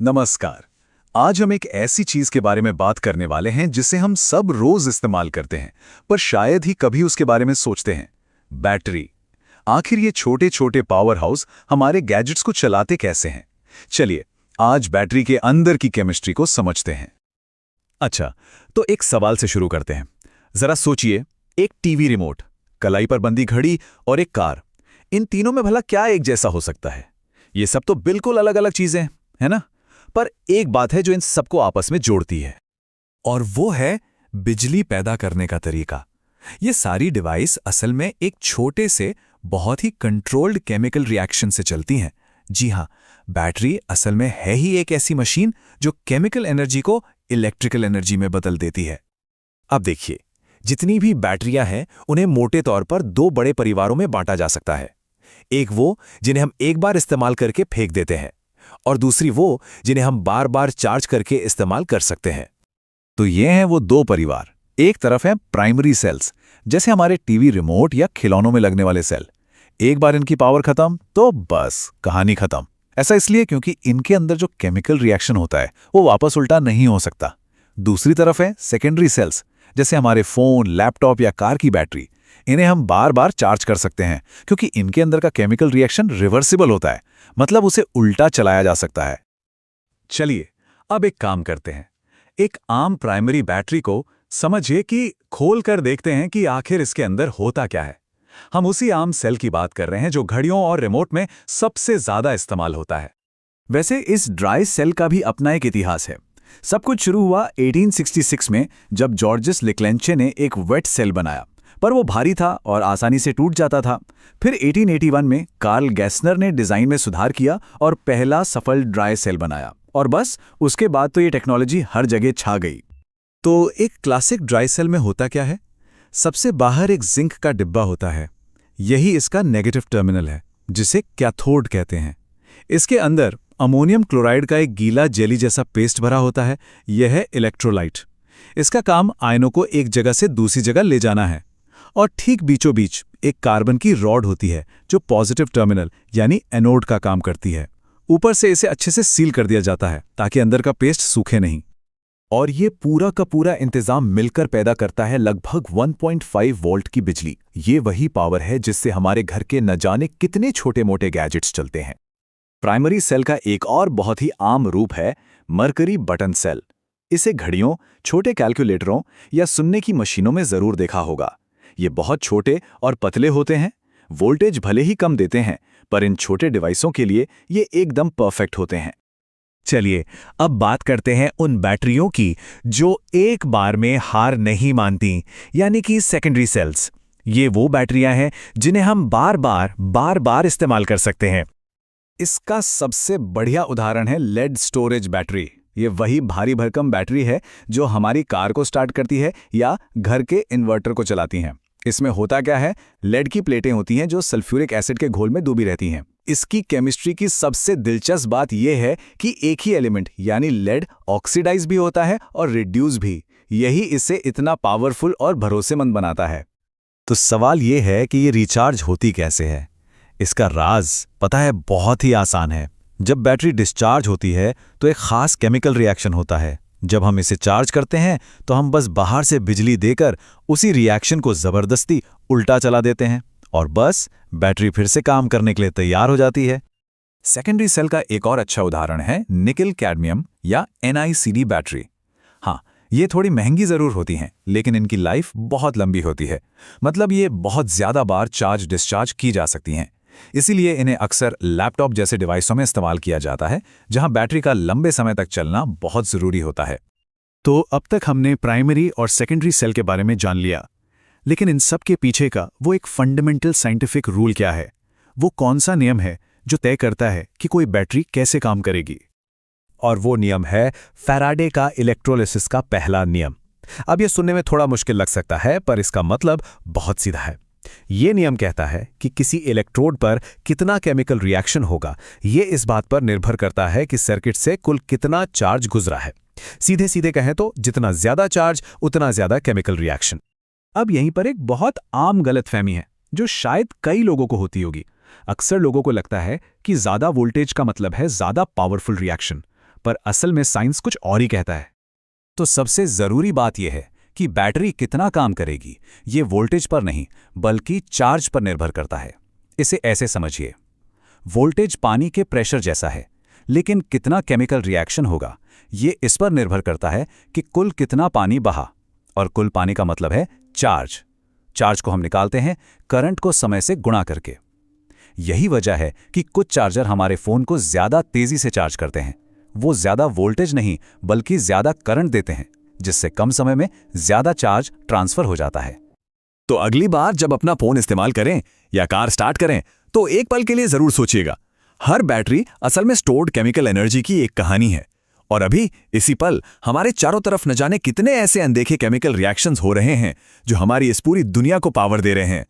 नमस्कार। आज हम एक ऐसी चीज के बारे में बात करने वाले हैं जिसे हम सब रोज इस्तेमाल करते हैं, पर शायद ही कभी उसके बारे में सोचते हैं। बैटरी। आखिर ये छोटे छोटे पावर हाउस हमारे गैजेट्स को चलाते कैसे हैं? चलिए, आज बैटरी के अंदर की केमिस्ट्री को समझते हैं। अच्छा, तो एक सवाल से शुरू करते हैं। जरा सोचिए, एक टीवी रिमोट, कलाई पर बंधी घड़ी और एक कार। इन तीनों में भला क्या एक जैसा हो सकता है? ये सब तो बिल्कुल अलग अलग चीजें हैं, है ना? पर एक बात है जो इन सबको आपस में जोड़ती है, और वो है बिजली पैदा करने का तरीका। ये सारी डिवाइस असल में एक छोटे से बहुत ही कंट्रोल्ड केमिकल रिएक्शन से चलती हैं। जी हाँ, बैटरी असल में है ही एक ऐसी मशीन जो केमिकल एनर्जी को इलेक्ट्रिकल एनर्जी में बदल देती है। अब देखिए, जितनी भी बैटरियां हैं उन्हें मोटे तौर पर दो बड़े परिवारों में बांटा जा सकता है। एक वो जिन्हें हम एक बार इस्तेमाल करके फेंक देते हैं, और दूसरी वो जिन्हें हम बार बार चार्ज करके इस्तेमाल कर सकते हैं। तो ये हैं वो दो परिवार। एक तरफ है प्राइमरी सेल्स, जैसे हमारे टीवी रिमोट या खिलौनों में लगने वाले सेल। एक बार इनकी पावर खत्म तो बस कहानी खत्म। ऐसा इसलिए क्योंकि इनके अंदर जो केमिकल रिएक्शन होता है वो वापस उल्टा नहीं हो सकता। दूसरी तरफ है सेकेंडरी सेल्स, जैसे हमारे फोन, लैपटॉप या कार की बैटरी। इन्हें हम बार बार चार्ज कर सकते हैं क्योंकि इनके अंदर का केमिकल रिएक्शन रिवर्सिबल होता है, मतलब उसे उल्टा चलाया जा सकता है। चलिए, अब एक काम करते हैं। एक आम प्राइमरी बैटरी को समझिए कि खोल कर देखते हैं कि आखिर इसके अंदर होता क्या है। हम उसी आम सेल की बात कर रहे हैं जो घड़ियों और रिमोट में सबसे ज्यादा इस्तेमाल होता है। वैसे इस ड्राई सेल का भी अपना एक इतिहास है। सब कुछ शुरू हुआ 1866 में, जब जॉर्जिस लेक्लेंचे ने एक वेट सेल बनाया, पर वो भारी था और आसानी से टूट जाता था। फिर 1881 में कार्ल गैसनर ने डिजाइन में सुधार किया और पहला सफल ड्राई सेल बनाया, और बस उसके बाद तो ये टेक्नोलॉजी हर जगह छा गई। तो एक क्लासिक ड्राई सेल में होता क्या है? सबसे बाहर एक जिंक का डिब्बा होता है। यही इसका नेगेटिव टर्मिनल है, जिसे कैथोड कहते हैं। इसके अंदर अमोनियम क्लोराइड का एक गीला जेली जैसा पेस्ट भरा होता है। यह है इलेक्ट्रोलाइट। इसका काम आयनों को एक जगह से दूसरी जगह ले जाना है। और ठीक बीचों बीच एक कार्बन की रॉड होती है जो पॉजिटिव टर्मिनल यानी एनोड का काम करती है। ऊपर से इसे अच्छे से सील कर दिया जाता है ताकि अंदर का पेस्ट सूखे नहीं। और ये पूरा का पूरा इंतजाम मिलकर पैदा करता है लगभग 1.5 वोल्ट की बिजली। ये वही पावर है जिससे हमारे घर के न जाने कितने छोटे मोटे गैजेट्स चलते हैं। प्राइमरी सेल का एक और बहुत ही आम रूप है मरकरी बटन सेल। इसे घड़ियों, छोटे कैलकुलेटरों या सुनने की मशीनों में जरूर देखा होगा। ये बहुत छोटे और पतले होते हैं। वोल्टेज भले ही कम देते हैं, पर इन छोटे डिवाइसों के लिए ये एकदम परफेक्ट होते हैं। चलिए, अब बात करते हैं उन बैटरियों की जो एक बार में हार नहीं मानती, यानी कि सेकेंडरी सेल्स। ये वो बैटरियां हैं जिन्हें हम बार बार इस्तेमाल कर सकते हैं। इसका सबसे बढ़िया उदाहरण है लेड स्टोरेज बैटरी। ये वही भारी भरकम बैटरी है जो हमारी कार को स्टार्ट करती है या घर के इन्वर्टर को चलाती हैं। इसमें होता क्या है, लेड की प्लेटें होती हैं जो सल्फ्यूरिक एसिड के घोल में डूबी रहती हैं। इसकी केमिस्ट्री की सबसे दिलचस्प बात यह है कि एक ही एलिमेंट यानी लेड ऑक्सीडाइज भी होता है और रिड्यूस भी। यही इसे इतना पावरफुल और भरोसेमंद बनाता है। तो सवाल यह है कि ये रिचार्ज होती कैसे है? इसका राज पता है, बहुत ही आसान है। जब बैटरी डिस्चार्ज होती है तो एक खास केमिकल रिएक्शन होता है। जब हम इसे चार्ज करते हैं तो हम बस बाहर से बिजली देकर उसी रिएक्शन को जबरदस्ती उल्टा चला देते हैं, और बस बैटरी फिर से काम करने के लिए तैयार हो जाती है। सेकेंडरी सेल का एक और अच्छा उदाहरण है निकल कैडमियम या NiCd बैटरी। हाँ, ये थोड़ी महंगी जरूर होती हैं, लेकिन इनकी लाइफ बहुत लंबी होती है। मतलब ये बहुत ज्यादा बार चार्ज डिस्चार्ज की जा सकती हैं। इसीलिए इन्हें अक्सर लैपटॉप जैसे डिवाइसों में इस्तेमाल किया जाता है, जहां बैटरी का लंबे समय तक चलना बहुत जरूरी होता है। तो अब तक हमने प्राइमरी और सेकेंडरी सेल के बारे में जान लिया, लेकिन इन सब के पीछे का वो एक फंडामेंटल साइंटिफिक रूल क्या है? वो कौन सा नियम है जो तय करता है कि कोई बैटरी कैसे काम करेगी? और वो नियम है फैराडे का इलेक्ट्रोलिसिस का पहला नियम। अब यह सुनने में थोड़ा मुश्किल लग सकता है, पर इसका मतलब बहुत सीधा है। ये नियम कहता है कि किसी इलेक्ट्रोड पर कितना केमिकल रिएक्शन होगा, ये इस बात पर निर्भर करता है कि सर्किट से कुल कितना चार्ज गुजरा है। सीधे सीधे कहें तो जितना ज्यादा चार्ज उतना ज्यादा केमिकल रिएक्शन। अब यहीं पर एक बहुत आम गलतफहमी है जो शायद कई लोगों को होती होगी। अक्सर लोगों को लगता है कि ज्यादा वोल्टेज का मतलब है ज्यादा पावरफुल रिएक्शन, पर असल में साइंस कुछ और ही कहता है। तो सबसे ज़रूरी बात यह है कि बैटरी कितना काम करेगी, ये वोल्टेज पर नहीं बल्कि चार्ज पर निर्भर करता है। इसे ऐसे समझिए, वोल्टेज पानी के प्रेशर जैसा है, लेकिन कितना केमिकल रिएक्शन होगा ये इस पर निर्भर करता है कि कुल कितना पानी बहा। और कुल पानी का मतलब है चार्ज। चार्ज को हम निकालते हैं करंट को समय से गुणा करके। यही वजह है कि कुछ चार्जर हमारे फ़ोन को ज़्यादा तेज़ी से चार्ज करते हैं। वो ज़्यादा वोल्टेज नहीं बल्कि ज़्यादा करंट देते हैं, जिससे कम समय में ज़्यादा चार्ज ट्रांसफ़र हो जाता है। तो अगली बार जब अपना फ़ोन इस्तेमाल करें या कार स्टार्ट करें तो एक पल के लिए ज़रूर सोचिएगा, हर बैटरी असल में स्टोर्ड केमिकल एनर्जी की एक कहानी है। और अभी इसी पल हमारे चारों तरफ न जाने कितने ऐसे अनदेखे केमिकल रिएक्शंस हो रहे हैं जो हमारी इस पूरी दुनिया को पावर दे रहे हैं।